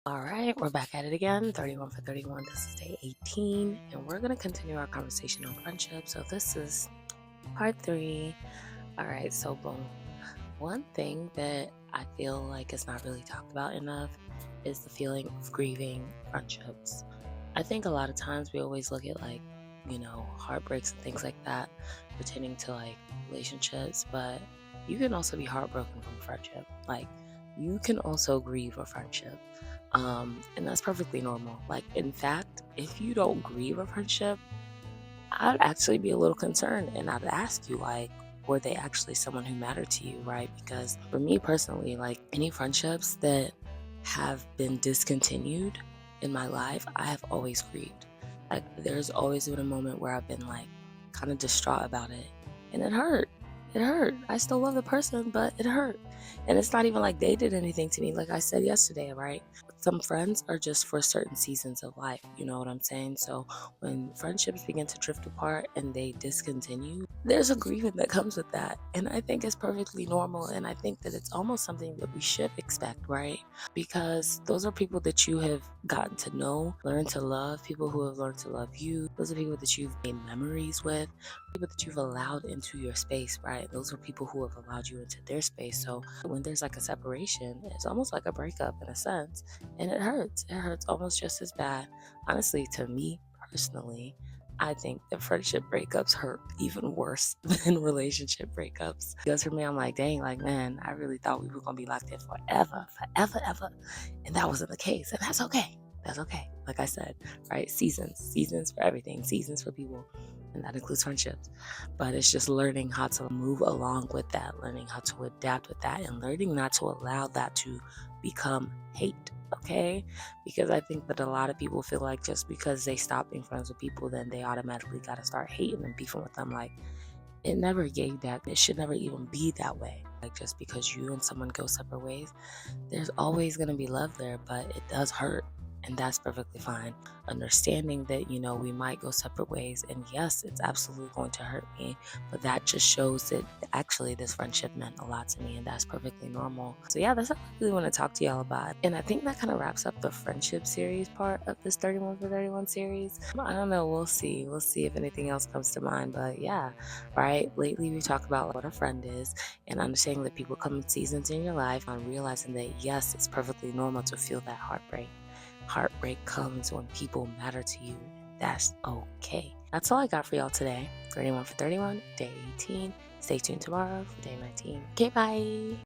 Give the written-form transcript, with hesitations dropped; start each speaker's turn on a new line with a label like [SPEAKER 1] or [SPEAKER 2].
[SPEAKER 1] All right, we're back at it again. 31 for 31. This is day 18, and we're going to continue our conversation on friendship. So, this is part three. All right, so boom. One thing that I feel like is not really talked about enough is the feeling of grieving friendships. I think a lot of times we always look at heartbreaks and things like that pertaining to like relationships, but you can also be heartbroken from a friendship. Like you can also grieve a friendship. And that's perfectly normal. Like, in fact, if you don't grieve a friendship, I'd actually be a little concerned and I'd ask you, like, were they actually someone who mattered to you, right? Because for me personally, like any friendships that have been discontinued in my life, I have always grieved. Like, there's always been a moment where I've been like kind of distraught about it. And it hurt. It hurt. I still love the person, but it hurt. And it's not even like they did anything to me, like I said yesterday, right? Some friends are just for certain seasons of life. You know what I'm saying? So when friendships begin to drift apart and they discontinue, there's a grieving that comes with that. And I think it's perfectly normal. And I think that it's almost something that we should expect, right? Because those are people that you have gotten to know, learned to love, people who have learned to love you. Those are people that you've made memories with, people that you've allowed into your space, right? Those are people who have allowed you into their space. So when there's like a separation, it's almost like a breakup in a sense. And it hurts. It hurts almost just as bad. Honestly, to me personally, I think that friendship breakups hurt even worse than relationship breakups. Because for me, I'm like, dang, like, man, I really thought we were going to be locked in forever, forever, ever. And that wasn't the case. And that's okay. That's okay. Like I said, right? Seasons for everything, seasons for people. And that includes friendships. But it's just learning how to move along with that, learning how to adapt with that, and learning not to allow that to become hate. Okay? Because I think that a lot of people feel like just because they stop being friends with people, then they automatically got to start hating and beefing with them. Like, it never gave that. It should never even be that way. Like, just because you and someone go separate ways, there's always going to be love there, but it does hurt. And that's perfectly fine. Understanding that, we might go separate ways. And yes, it's absolutely going to hurt me. But that just shows that actually this friendship meant a lot to me. And that's perfectly normal. So, yeah, that's what I really want to talk to y'all about. And I think that kind of wraps up the friendship series part of this 31 for 31 series. I don't know. We'll see. We'll see if anything else comes to mind. But yeah, right. Lately, we talk about what a friend is and understanding that people come in seasons in your life and realizing that, yes, it's perfectly normal to feel that heartbreak. Heartbreak comes when people matter to you. That's okay. That's all I got for y'all today. 31 for 31, day 18. Stay tuned tomorrow for day 19. Okay, bye.